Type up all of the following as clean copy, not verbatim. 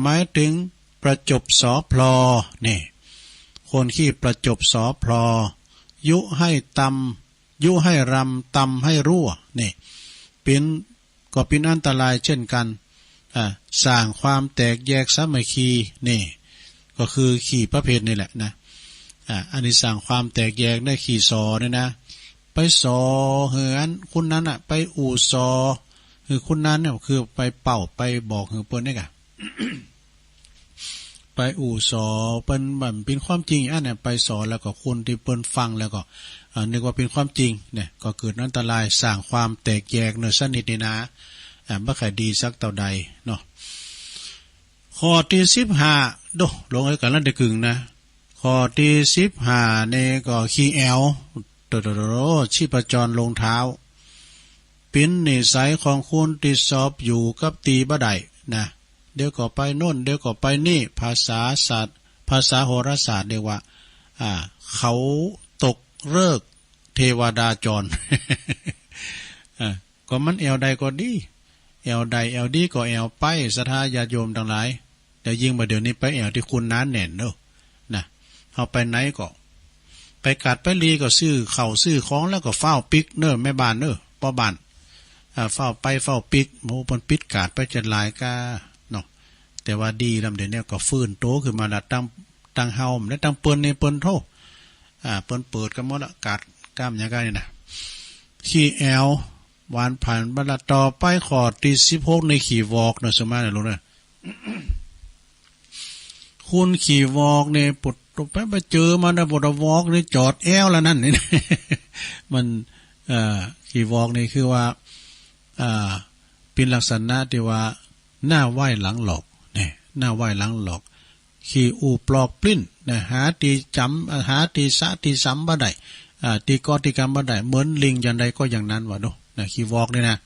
หมายถึงประจบสอพลอนี่คนขี้ประจบสอพลอยุให้ตำยุให้รำตำให้รั่วนี่เป็นอันตรายเช่นกันสร้างความแตกแยกสามัคคีนี่ก็คือขี่ประเภทนี่แหละนะอันนี้สร้างความแตกแยกได้ขี่ซอเนี่ยนะไปซอเหือนคุณนั้นไปอู่ซอคือคุณนั้นเนี่ยคือไปเป่าไปบอกเปิ้นนี่กะ ไปอู่ซอเปิ้นแบบเป็นความจริงอันเนี่ยไปสอนแล้วก็คนที่เปิ้นฟังแล้วก็นึกว่าเป็นความจริงเนี่ยก็เกิดอันตรายสร้างความแตกแยกเนื้อสนิทนี่นะบ่ค่อยดีสักเท่าใดเนาะข้อที่15ลงให้กันแล้วได้กึ่งนะข้อที่15นี่ก็ขี้แอวชีพจรลงเท้าเป็นนิสัยของคนที่สอบอยู่กับตีบ่ได้นะเดี๋ยวก็ไปโน่นเดี๋ยวก็ไปนี่ภาษาศาสตร์ภาษาโหราศาสตร์เรียกว่าเขาตกฤกษ์เทวดาจร ก็มันแอวใดก็ดีแอวใดแอวดีก็แอวไปศรัทธาญาติโยมทั้งหลายแต่ยิ่งมาเดี๋ยวนี้ไปแอวที่คุณน้าแน่นเนอะนะเอาไปไหนก็ไปกัดไปลีก็ซื้อเข่าซื้อของแล้วก็เฝ้าปิกเนอะแม่บ้านเนอะพ่อบ้านเฝ้าไปเฝ้าปิกโมปนปิดกาดไปจะลายกาเนาะแต่ว่าดีลำเดี๋ยวนี้ก็ฟื้นโตขึ้นมาละตั้งเฮาและตั้งเปิ้นในเปิ้นโทเปิ้นเปิดกันหมดละกาดกล้ามอย่างไรนี่นะขี้แอววานผ่านบรรลัดต่อไปขอตี16ในขี่วอกเนาะสมัยนั้นรู้นะ คุณขี่วอกเนี่ยปุดไปเจอมันนะปุดวอกนี่จอดแอวแล้วนั่นนี่ มันขี่วอกนี่คือว่าเป็นลักษณะที่ว่าหน้าไหวหลังหลอกเนี่ยหน้าไหวหลังหลอกขี่อูปลอกปลิ้นนะหาตีจำหาตีสะตีซ้ำบ่ได้ตีกอตีกรรมบ่ได้เหมือนลิงอย่างใดก็อย่างนั้นวะดูนะขี่วอกนี่นะ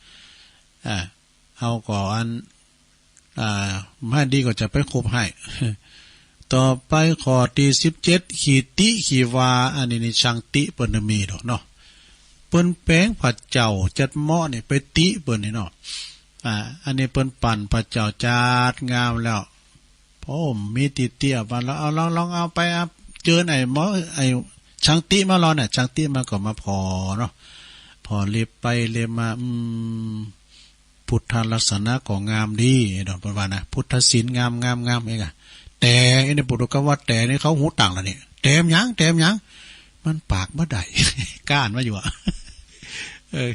เอาก่อนไม่ดีก็จะไปคบให้ ต่อไปขอที่17ขีติขีวาอันนี้นี่ช่างติเปิ้นมีดอกเนาะเปิ้นแป้งผัดเจ้าจัดหม้อนี่ไปติเปิ้นนี่เนาะอันนี้เปิ้นปั่นผัดเจ้าจัดงามแล้วผมมีติเตี้ยมาแล้วเอาลองเอาไปเจอไหนหมอไอ้ช่างติมารอน่ะช่างติมาก็มาพอเนาะพอเล็บไปเล็บมาพุทธลักษณะก็งามดีดอกเปิ้นว่านะพุทธศีลงามเองแต่ไอ้ในปุถุกวัตแต่นี่เขาหูต่างแล้วนี่แต้มหยังมันปากบ่ได้ ก้านมาอยู่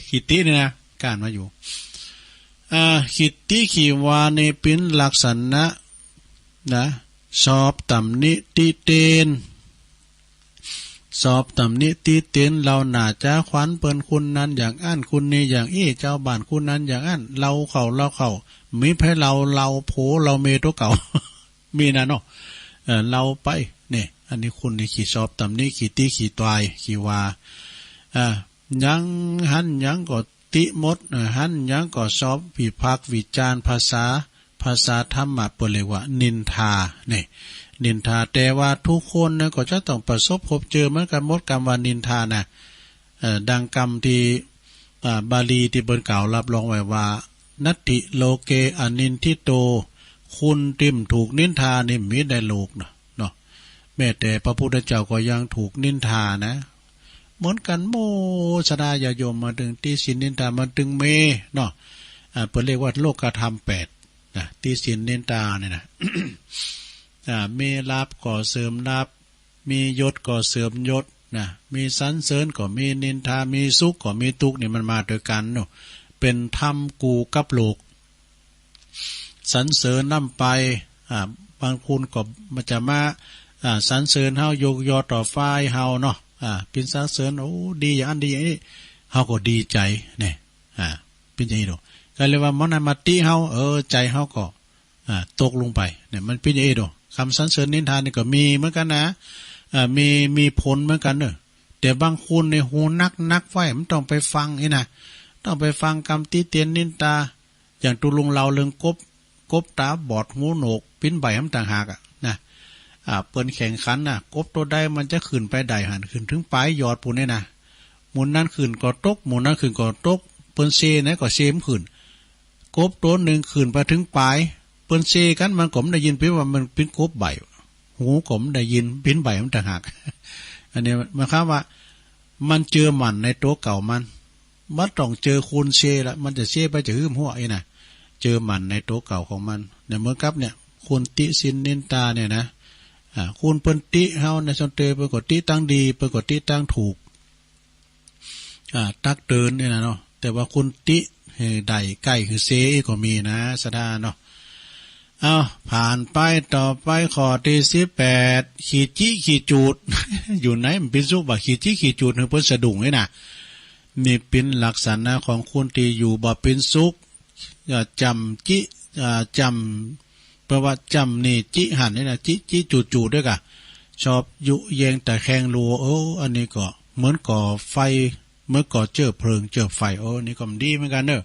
ขีตินี่นะก้านมาอยู่ขีติขีวานี่เป็นลักษณะนะสอบตำนิติเตนสอบตำนิติเตนเราหนาจ้าขวัญเปิ้นคุณนั้นอย่างอั้นคุณนี่อย่างเจ้าบ้านคุณนั้นอย่างอั้นเราเข้ามีให้เราโผเราเมตัวเก่า มีนะเนาะเราไปเนี่ยอันนี้คุณนี่ขี่สอบตำนี้ขี่ตีขี่ตวายขี่วายังหันยังก็ติมดหันยังก็สอบวิพากษ์วิจารณ์ภาษาธรรมะเปเรียกว่านินทาเนี่ยนินทาแต่ว่าทุกคนนะก็จะต้องประสบพบเจอเหมือนกันหมดกรรมว่านินทานะดังกรรมที่บาลีที่เปิ้นกล่าวรับรองไว้ว่านัตติโลเกอนินทิโตคุณติมถูกนินทานี่มีได้โลกเนาะแม้แต่พระพุทธเจ้าก็ยังถูกนินทานะเหมือนกันโมสดาญาโยมมาถึงที่ศีลนินทามาถึงเมเนาะเพิ่นเรียกว่าโลกธรรม8นะที่ศีลนินทาเนี่ยนะ มีลาภก็เสริมลาภมียศก็เสริมยศนะมีสรรเสริญก็มีนินทามีสุขก็มีทุกข์นี่มันมาด้วยกันเนาะเป็นธรรมกูกับโลกสรรเสริญนำไปบางคนก็มันจะมาสรรเสริญเฮายกยอต่อฝ่ายเฮาเนาะเป็นสรรเสริญโอ้ดีอย่างนั้นดีอย่างนี้เฮาก็ดีใจเนี่ยเป็นอย่างนี้ดอกก็เลยว่ามันนั้นมาติเฮาใจเฮาก็ตกลงไปเนี่ยมันเป็นอย่างนี้ดอกคำสรรเสริญนินทานี่ก็มีเหมือนกันนะมีผลเหมือนกันเนอะแต่บางคนในหูนักไว้มันต้องไปฟังนี่นะต้องไปฟังคำติเตียนนินทาอย่างตุลุงเราเรื่องกบตาบอดหูโหนกปิ้นใบน้ำต่างหากนะเปิ้นแข่งขันกบตัวใดมันจะขึ้นไปได้หันขึ้นถึงปลายยอดปูนเนี่ยนะหมุนนั้นขึ้นก็ตกหมุนนั้นขึ้นก็ตกเปิ้นเซนะก็เซมขึ้นกบตัวหนึ่งขึ้นไปถึงปลายเปิ้ ปิ้นเซกันมันก็มได้ยินเพิ่นว่ามันเป็นกบใบหูก็มได้ยินเป็นใบมันต่างหากอันนี้หมายความว่ามันเจอมันในตัวเก่ามันต้องเจอคูณเซละมันจะเซไปจะหืมหัวไอ้น่ะเจอมันในตัวเก่าของมันเนี่ยเหมือนกับเนี่ยคุณติสินนินตาเนี่ยนะคุณเปิ้นติเฮาในสนเตเปิ้นก็ติตั้งดีเปิ้นก็ติตั้งถูกตักเตือนเนี่ยนะเนาะแต่ว่าคุณติใดใกล้คือเซก็มีนะสดาเนาะเอาผ่านไปต่อไปข้อที่18ขีจิขีจูด อยู่ไหนมันเป็นสุบ่ขีจิขีจูดคือเพิ่นสะดุ้งนี่น่ะนี่เป็นลักษณะของคนที่อยู่บ่เป็นสุขจำจิจำแปลว่าจำนี่จิหันนี่นะจิจูดด้วยกะชอบยุแยงแต่แข่งรัวอันนี้ก็เหมือนก่อไฟเมื่อก่อเจอเพลิงเจอไฟนี่ก็มันดีเหมือนกันเนอะ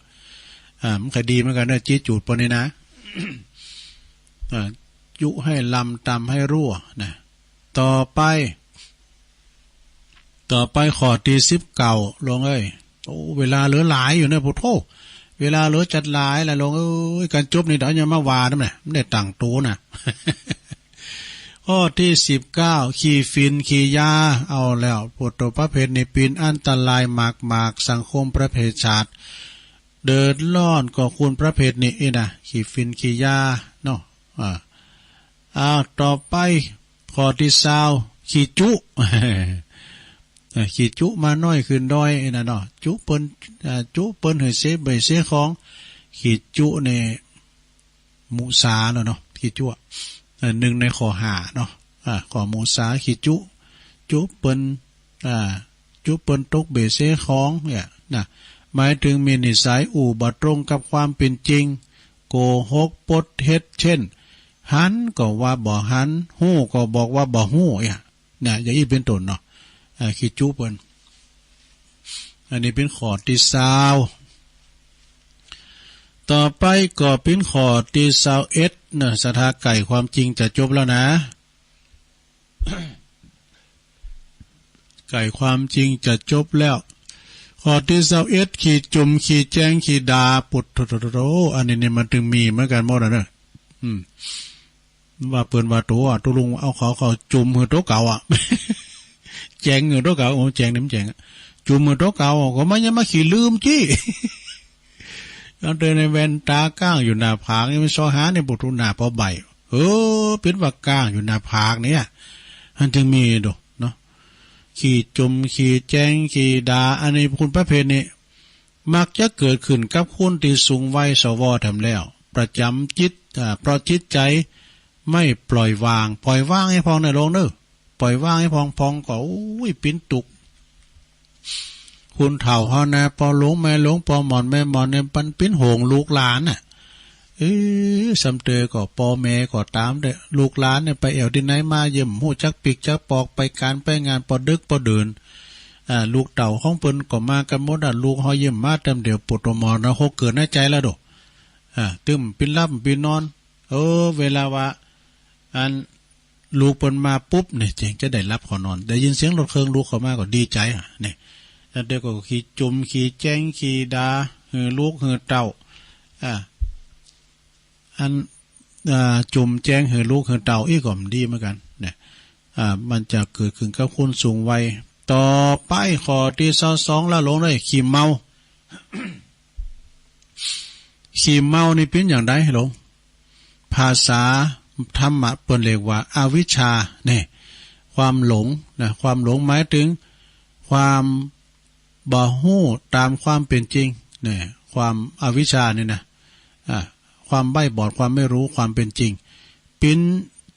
มันก็ดีเหมือนกันเนอะจิจูดปนนี้นะ ยุให้ลำตำให้รั่วนะต่อไปขอที่19ลงเอ้ยเวลาเหลือหลายอยู่เนี่ยพุทโธเวลาเหลือจัดหลายแล้วลงการจบนี่เดี๋ยวอย่ามาวานั่นแหละไม่ได้ตั้งตัวนะ ข้อที่19ขี่ฟินขี่ยาเอาแล้วปุตตประเภทนี้เป็นอันตรายมากสังคมประเภทชาติเดินล่อนก็คุณประเภทนี้นะขี่ฟินขี่ยาเนาะต่อไปข้อที่20ขี่จุ ขี่จุมาน้อยขึ้นด้อยนะเนาะจุเปิ้นให้เสใบเสของขี่จุเนี่ยมุสาเนาะขี่จุหนึ่งในข้อ5เนาะข้อมุสาขี่จุเปิ้นตกเบเสของเนี่ยนะหมายถึงมีนิสัยบ่ตรงกับความเป็นจริงโกหกปดเฮ็ดเช่นหันก็ว่าบ่หันฮู้ก็บอกว่าบ่ฮู้เนี่ยอย่างนี้เป็นต้นเนาะขี้จุเปิ้นอันนี้เป็นข้อที่20ต่อไปก็เป็นข้อที่21นะสถาไก่ความจริงจะจบแล้วนะ ไก่ความจริงจะจบแล้วข้อที่21ขี้จุ่มขี้แจ้งขี้ดาปุดโตอันนี้มันถึงมีเหมือนกันหมดนะว่าเปิ้นว่าตัวลุงเอาเขาจุ่มหือโตเก่าอ่ะ แจงหือโตเก่าแจงนี่มันแจงจุ่มหือโตเก่าก็มันยังมาขี้ลืมจี้ เราเดินในแว่นตาก้างอยู่หน้าผากนี่มันซอหาในปุถุหน้าพอใบเป็นว่าก้างอยู่หน้าผากเนี่ยมันจึงมีดูเนาะขี้จุ่มขี้แจ้งขี้ดาอันนี้คุณประเภทนี้มักจะเกิดขึ้นกับคนที่สูงวัยสวทำแล้วประจำจิตเพราะจิตใจไม่ปล่อยวางให้พองในโลงเนอะปล่อยวางให้พองก็ปิ้นตุกคุณเถ่าเฮานะพอหลงแม่หลงพอหมอนแม่หมอนเนี่ยปันปิ้นโหงลูกหลานน่ะสำเตอก็ปอแม่ก็ตามเด้อลูกหลานเนี่ยไปแอวที่ไหนมาเยี่ยมหู้จักปิกจักปอกไปการไปงานปอดึกปอเดินลูกเต่าของเปิ้นก็มากันหมดลูกเฮาเยี่ยมมาเต็มเดียวปวดหมอนนะโหเกิดในใจแล้วดอกตึมปิ้นลับปิ้นนอนเวลาว่าอันลูกเปิ้นมาปุ๊บเนี่ยเจ๋งจะได้รับขอนอนได้ยินเสียงรถเครื่องลูกเข้ามาก็ดีใจเนี่ยเด็กก็ขี่จุ่มขี่แจ้งขี่ดาลูกเต่าอันจุ่มแจ้งลูกเต่าอีกก็ดีเหมือนกันเนี่ยมันจะเกิดขึ้นกับคนสูงวัยต่อไปข้อที่22แล้วลงเลยขี่เมา ขี่เมานี่เป็นอย่างไรลงภาษาธรรมะเปิ้นเรียกว่าอวิชชาเนี่ยความหลงนะความหลงหมายถึงความบ่ฮู้ตามความเป็นจริงเนี่ยความอวิชชานี่นะความใบ้บอดความไม่รู้ความเป็นจริง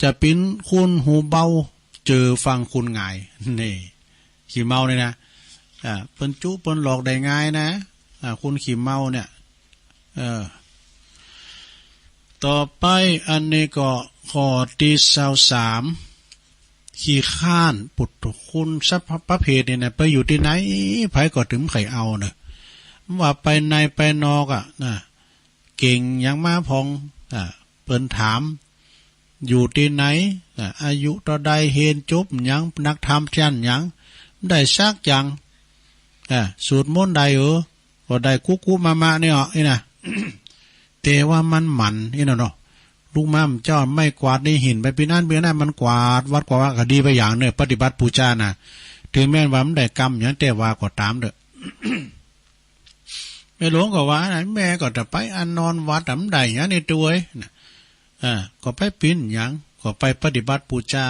จะปิ้นคุณหูเบาเจอฟังคุณง่ายนี่ขี่เมาเนี่ยนะเปิ้นจุเปิ้นหลอกได้ง่ายนะคุณขี่เมาเนี่ยต่อไปอันนี้ก็ข้อที่23ขี้ข้านปุถุคุณสัพประเภทนี่นะไปอยู่ที่ไหนไผก็ถึงไข่เอาเนอะว่าไปในไปนอกนะเก่งยังมาพองเปิ้นถามอยู่ที่ไหนอายุต่อใดเห็นจบยังนักธรรมชั้นยังได้ซักยังสูตรมนต์ใดก็ได้กุ๊กมาเนี่ยนี่นะ แต่ว่ามันหมันนี่เนาะ ลูกม้ามเจ้าไม่กวาดนี่หินไปปีนั้นปีนั้นมันกวาดวัดกว่าก็ดีไปอย่างเนี่ยปฏิบัติปูชาน่ะถึงแม้ว่ามันได้กรรมอย่างแต่ว่าก็ตามเด้อ แม่หลวงก็ว่านะแม่ก็จะไปอันนอนวัดทำได้อย่างในตัวนะก็ไปปิ้นอย่างก็ไปปฏิบัติปูชา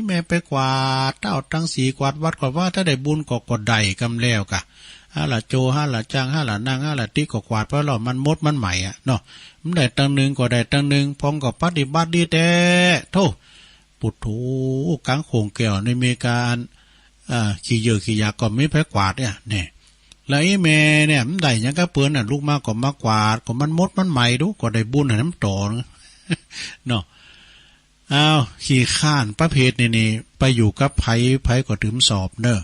แม่ไปกวาดเต้าทั้งสีกวาดวัดก็ว่าถ้าได้บุญก็ได้กำแล้วกะฮาละโจฮาละจังฮาละนางฮาละติก็กวาดเพราะเรามันมดมันใหม่อ่ะเนาะมันได้ตั้งหนึ่งก็ได้ตั้งหนึ่งพร้อมกับปฏิบัติดีแต่โธ่ปุถุกังโขงแก้วในเมการขี่เยอะขี่ยาก็ไม่แพ้กวาดเนี่ยแล้วไอ้แม่เนี่ยมันได้ยังก็เปื้อนน่ะลูกมาก็มากวาดก็มันมดมันใหม่ดูก็ได้บุญให้น้ำต่อเนาะอ้าวขี่ข้านประเภทนี่ไปอยู่กับไผก็ถึงสอบเนอะ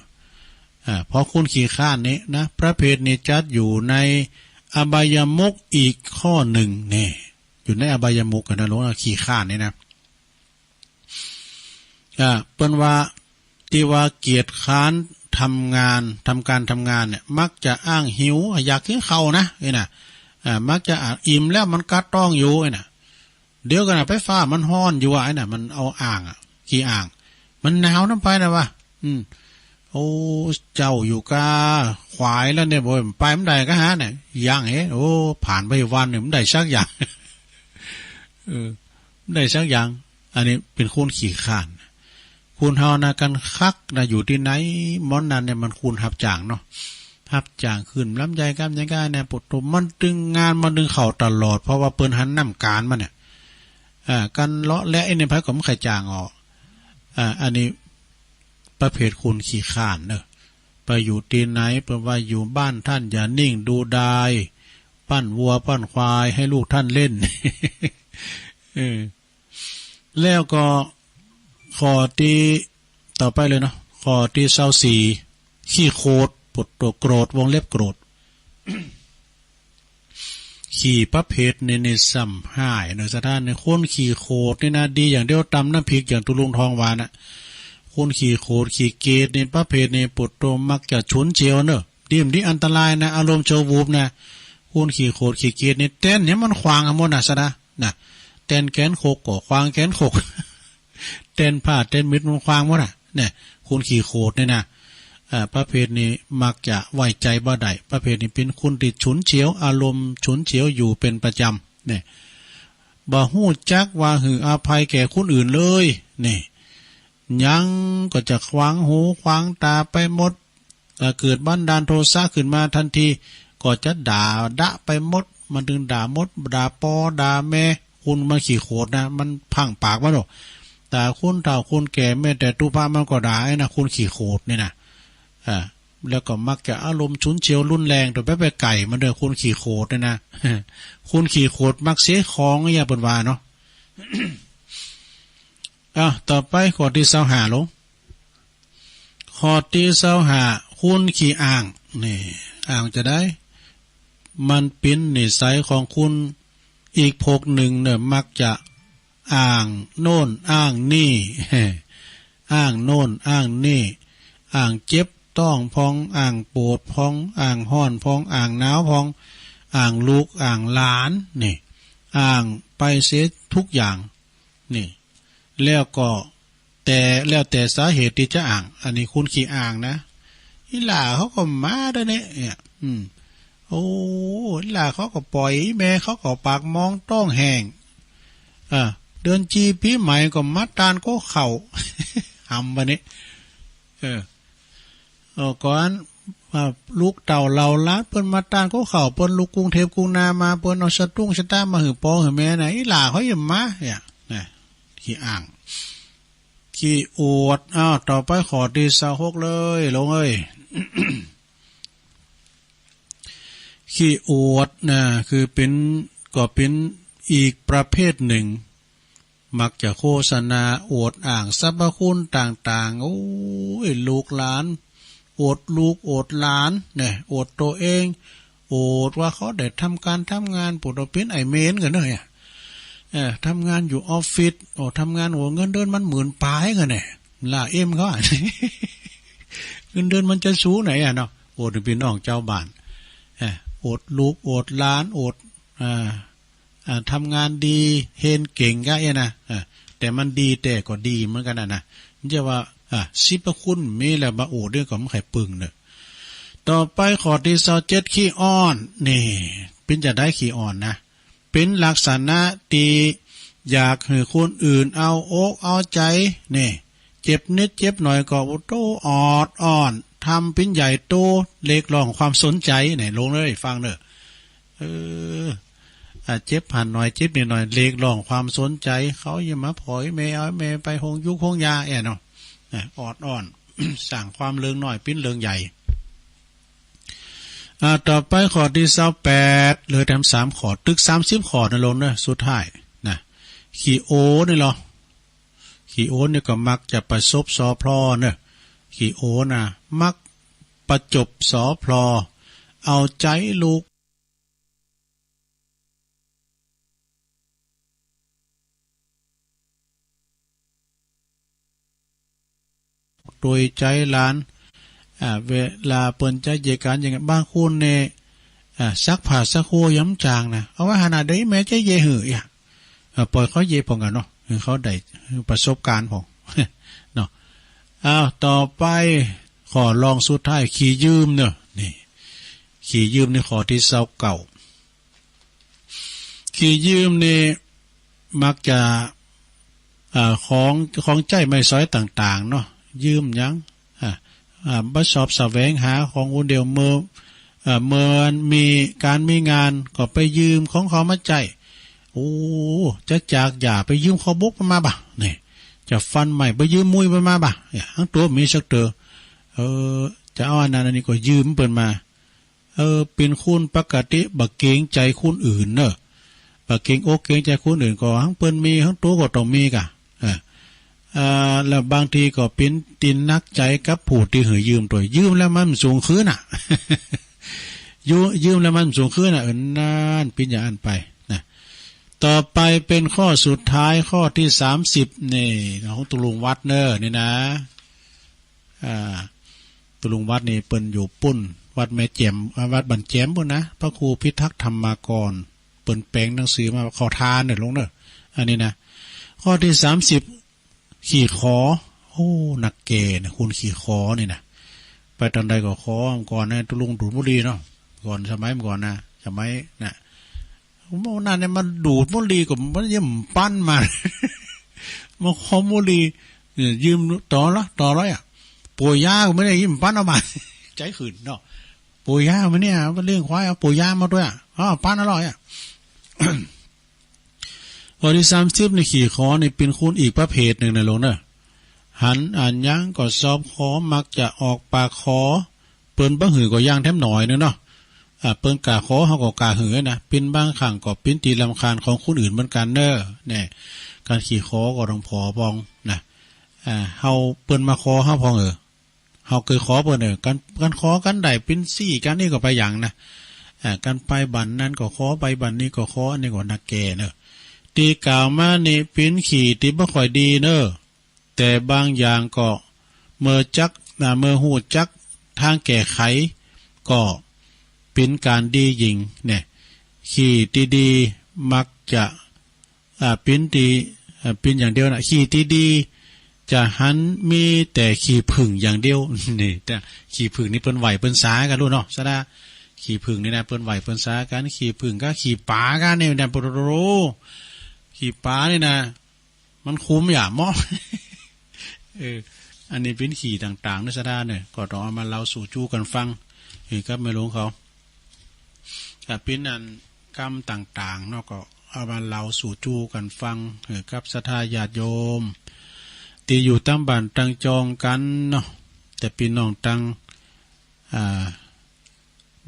เพราะคุณขี่ข้านนี้นะประเภทนี้จัดอยู่ในอบายมุขอีกข้อหนึ่งเนี่ยอยู่ในอบายมุขกันนะหลวงขี่ข้านนี่นะเปิ้นว่าที่ว่าเกียรติค้านทำการทำงานเนี่ยมักจะอ้างหิวอยากกินข้าวนะมักจะอิ่มแล้วมันกัดต้องอยู่เดี๋ยวกันไปฟ้ามันฮ้อนอยู่มันเอาอ่างขี้อ่างมันหนาวน้ำไปนะวะโอ้เจ้าอยู่กาขวายแล้วเนี่ยบ่ไปมันได้ก็หาเนี่ยย่างโอ้ผ่านไปวันหนึ่งมันได้สักอย่างได้สักอย่างอันนี้เป็นคนขี้ข้านคุณเฮานะกันคักนะอยู่ที่ไหนมอนนั้นเนี่ยมันคุณหับจ่างเนาะหับจ่างขึ้นลำใหญ่กล้ามใหญ่ก้าเนี่ยปุถุมันดึงงานมันดึงเข่าตลอดเพราะว่าเปิ้นหันนำการมันเนี่ยกันเลาะและไอ้ในไผก็ไม่ไข่จ่างออกอันนี้ประเภทคุณขี้ข้านเนอะไปอยู่ที่ไหนเปิ้นว่าอยู่บ้านท่านอย่านิ่งดูดายปั้นวัวปั้นควายให้ลูกท่านเล่น แล้วก็ข้อที่ต่อไปเลยเนาะข้อที่24ขี้โคตรปุดตัวโกรธวงเล็บโกรธ ขี่ประเภทในซ้ำห้ายในสถานในคนขี่โคตรนี่นะดีอย่างเดียวตำน้ำพริกอย่างตุลุงทองวานะคนขี่โคตรขี่เกตในประเภทในปุดตัวมักจะฉุนเฉียวเนอะดีมที่อันตรายนะอารมณ์โชวูบนะคนขี่โคตรขี่เกตในเต้นเนี่ยมันขวางหมดนะซะนะเต้นแขนโคกก็ขวางแขนโคกเต้นผ้าเต้นมิดมันควางหมดเนี่ยคุณขี่โคดเนี่ยนะประเภทนี้มักจะไว้ใจบ่ได้ประเภทนี้เป็นคุณติดฉุนเฉียวอารมณ์ฉุนเฉียวอยู่เป็นประจำเนี่ยบ่ฮู้จักว่าหืออภัยแก่คนอื่นเลยนี่ยังก็จะขวางหูขวางตาไปหมดเกิดบันดาลโทสะขึ้นมาทันทีก็จะด่าดะไปหมดมันถึงด่ามดด่าปอด่าแม่คุณมันขี่โคดนะมันพังปากมาหรอกแต่คุณเฒ่าคุณแก่แม่แต่ตุภามันก็ด่านะคุณขี่โคดนี่นะแล้วก็มักจะอารมณ์ฉุนเฉียวรุนแรงโดยไปไก่มันเด้อคุณขี่โคดนี่นะคุณขี่โคดมักเสียของอย่าเปิ้นว่าเนาะ ต่อไปข้อที่25ลงข้อที่25คุณขี่อ่างนี่อ่างจะได้มันเป็นนิสัยของคุณอีกพกหนึ่งเนี่ยมักจะอ้างโน่นอ้างนี่อ้างโน่นอ้างนี่อ้างเจ็บต้องพองอ้างปวดพองอ้างห้อนพองอ้างหนาวพองอ้างลูกอ้างหลานนี่อ้างไปเสียทุกอย่างนี่แล้วก็แล้วแต่สาเหตุที่จะอ้างอันนี้คุณขี้อ้างนะอีหล่าเขาก็มาด้วยเนี่ยโอ้ล่ะเขาก็ปล่อยแม่เขาก็ปากมองต้องแห้งเดินจีปีใหม่ก็มัดตานก็เข่า หำบะนี้ก่อนลูกเต่าเราล้านเปิ้นมาตานก็เข่าเปิ้นลูกกรุงเทพกรุงนามาเปิ้นเอาสตุ้งสตามาหือปอหือแม่ไหนอีหล่าเขาอย่ามาเนี่ยขี้อ่างขี้อวดต่อไปขอที่26เลยลงเอ้ย ขี้อวดนะคือก็เป็นอีกประเภทหนึ่งมักจะโฆษณาอวดอ่างสรรพคุณต่างๆโอ้ยลูกหลานอวดลูกอวดหลานเนี่ยอวดตัวเองอวดว่าเขาได้ทำงานปุถุเป็นไอเมนกันเนี่ยทำงานอยู่ออฟฟิศทำงานเงินเดือนมัน10,000ปลายกันเนี่ยล่าเอ็มเขา เงินเดือนมันจะสูงไหนเนาะอวดเป็นน้องเจ้าบ้านอดลูกอดหลานอด ทำงานดีเห็นเก่งก็นะแต่มันดีแต่ก็ดีเหมือนกันนะมันจะว่าสิบคุณมีแล้วบาโอเรื่องของไข่ปึงเนอะต่อไปข้อที่27ขี้อ้อนนี่เป็นจะได้ขี้อ่อนนะเป็นลักษณะที่อยากให้คนอื่นเอาอกเอาใจนี่เจ็บนิดเจ็บหน่อยก็โตออดอ่อนทำเป็นใหญ่โตเล็กร้องความสนใจนี่ลงเลยฟังเนอะเจ็บผ่านหน่อยเจ็บนิดหน่อยเล็กร้องความสนใจเขาอย่ามาผอยเมย์เอาเมย์ไปหงยุกหงยาเนาะออดอ่อน สั่งความเลืองหน่อยปิ้นเลืองใหญ่ต่อไปข้อที่28เหลือแถม3ข้อตึก30ข้อนะลงเนอะสุดท้ายนะขี้โอนี่หรอขี้โอนี่ก็มักจะประสบสอพลอเนอะขี้โอนะมักประจบสอพลอเอาใจลูกโดยใจหลานเวลาเปิ้นใจเยการอย่างบางคนเนี่ยซักผ้าซักโคย้ำจางนะเอาไว้ขนาดนี้แม้ใจเยหือปล่อยเขาเยพองกันเนาะเขาได้ประสบการณ์พองเนาะต่อไปขอลองสุดท้ายขี่ยืมเนาะนี่ขี่ยืมในข้อที่29ขี่ยืมนี่มักจะของใจไม่ซ้อยต่างๆเนาะยืมยังบัชอบแสวงหาของคนเดียวเมื่อมีการมีงานก็ไปยืมของเขามาใจโอ้จะจากอย่าไปยืมเขาบุกมาบ่ะนี่จะฟันใหม่ไปยืมมุ้ยมาบ่ะทั้งตัวมีสักเตอจะเอาอันนั้นอันนี้ก็ยืมเปิ่นมาเป็นคุณปกติบักเกรงใจคุณอื่นเนอะบักเกรงอกเกรงใจคุณอื่นก็ทั้งเปิ้นมีทั้งตัวก็ต้องมีกะแล้วบางทีก็เป็นตินนักใจกับผู้ที่เหยยืมตัวยืมแล้วมันสูงขึ้นน่ะ ยืมแล้วมันสูงขึ้นน่ะนั่นเป็นอย่างนั้นไปนะต่อไปเป็นข้อสุดท้ายข้อที่30นี่ของตุลุงวัดเนอร์นี่นะตุลุงวัดนี่เปิ้นอยู่ปุ้นวัดแม่แจ่มวัดบันแจ่มพุ่นนะพระครูพิทักษ์ธรรมากรเปิ้นแปลงหนังสือมาขอทานเนี่ยลงเนอะอันนี้นะข้อที่30ขี่ขอโอ้นักเกนะคุณขี่ขอนี่นะไปตอนใดก็ขอก่อนนะตุลุงดูดบุหรี่เนาะก่อนสมัยก่อนนะสมัยน่ะโมนั่นเนี่ยมันดูดบุหรี่ก็มันยิ่มปั้นมา มาขอบุหรี่ยืมต่อร้อยป่วยยาก็ไม่ได้ยิ้มปั้นเอามา ใจขืนเนาะป่วยยามันเนี่ยมันเรื่องควายเอาป่วยยามาด้วยปั้นอร่อยข้อที่30ในขี่คอในเป็นคุณอีกประเภทหนึ่งในโลกเนอะหันอ่านยังก็ซอบคอมักจะออกปากคอเปิ้นบ่หือก็ย่างแทมหน่อยเนาะเปิ้นกาคอเฮาก็กาหือนะเป็นบางครั้งก็เป็นตีรำคาญของคนอื่นเหมือนกันเด้อเนี่ยการขี่คอก็ต้องพอพองนะเฮาเปิ้นมาคอเฮาพองเฮาเคยขอเปิ้นกันขอกันได้เป็นซี่กันนี่ก็ไปอย่างนะกันไปบันนั้นก็ขอไปบันนี้ก็ขออันนี้ก็นักแก่เนอะตีกล่าวมานี่เป็นขี่ที่บ่ค่อยดีเนอะแต่บางอย่างก็เมื่อหูจักทางแก้ไขก็เป็นการดียิ่งเนี่ยขี่ดีๆมักจะเป็นอย่างเดียวนะขี่ดีจะหันมีแต่ขี่ผึ่งอย่างเดียวนี่แต่ขี่ผึ่งนี่เปิ้นไหวเปิ้นสากันรู้เนาะซะดาขี่ผึ่งนี่นะเปิ้นไหวเปิ้นสากันขี่ผึ่งก็ขี่ป๋ากันนี่นะปะโรขี่ป๋านี่นะมันคุ้มอย่ามอ อันนี้เป็นขี่ต่างๆในซะดาเนี่ยก็ต้องเอามาเล่าสู่จู้กันฟังครับไม่รู้เขาแต่เป็นอันกรรมต่างๆเนาะก็เอามาเล่าสู่จู้กันฟังกับศรัทธาญาติโยมที่อยู่ตั้งบ้านตั้งจองกันเนาะแต่พี่น้องตั้ง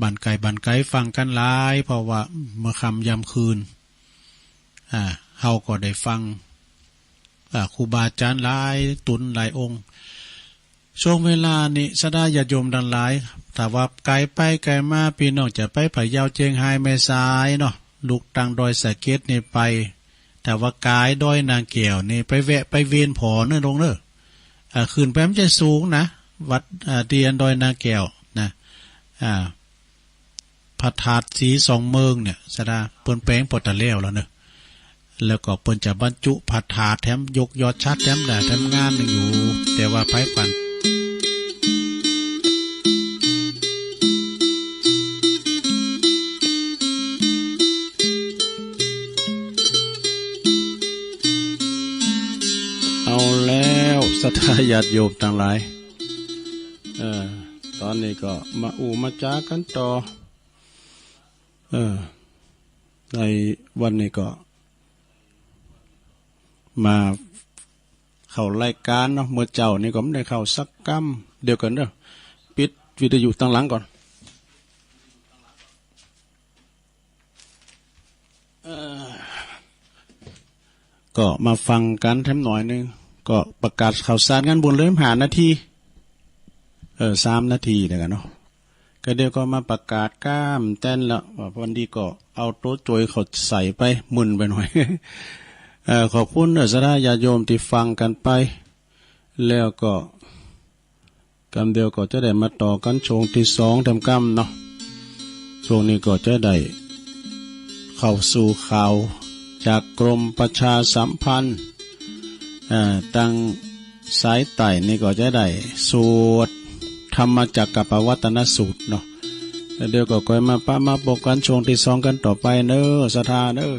บ้านไก่ฟังกันหลายเพราะว่าเมื่อค่ำยามคืนเฮาก็ได้ฟังครูบาอาจารย์หลายตุนหลายองค์ช่วงเวลานี้สดาญาติโยมดันหลายถ้าว่าไกลไปไกลมาพี่น้องจะไปพะเยาเจียงไฮ้แม่สายเนาะลูกตังดอยสะเก็ดนี่ไปแต่ว่ากายดอยนางแก้วนี่ไปแวะไปเวียนผอเนอะลงเนอะขึ้นไปมันจะสูงนะวัดเตียนดอยนางแก้วนะ พระธาตุสีสองเมืองเนี่ยสะดาเปิ้นแปลงปตะแล้วแล้วเนอะแล้วก็เปิ้นจะบรรจุพระธาตุแถมยกยอดชัดแถมได้แถมงานนึงอยู่แต่ว่าไผปันเอาแล้วศรัทธาญาติโยมทั้งหลายตอนนี้ก็มามาจากันต่อในวันนี้ก็มาเข้ารายการเนาะเมื่อเจ้านี่ก็ไม่ได้เข้าสักกำเดียวกันเด้อปิดวิทยุตั้งหลังก่อนก็มาฟังกันแถมหน่อยนึงก็ประกาศข่าวสารงานบุญเริ่ม5 นาที3 นาทีเดี๋ยวกันเนาะก็เดี๋ยวก็มาประกาศก้ามเต้นละว่าวันดีก็เอาโต๊ะโจยเขาใส่ไปหมุนไปหน่อย ขอบคุณศรัทธาญาติโยมที่ฟังกันไปแล้วก็กำเดียวก็จะได้มาต่อกันช่วงที่2เต็มกำเนาะช่วงนี้ก็จะได้เข้าสู่ข่าวจากกรมประชาสัมพันธ์ตั้งสายไต่นี่ก็จะได้สวดธรรมจักรปวัตนสูตรเนาะเดี๋ยวก็ค่อยมาปะมาบอกกันช่วงที่2กันต่อไปเนอะศรัทธาเนอะ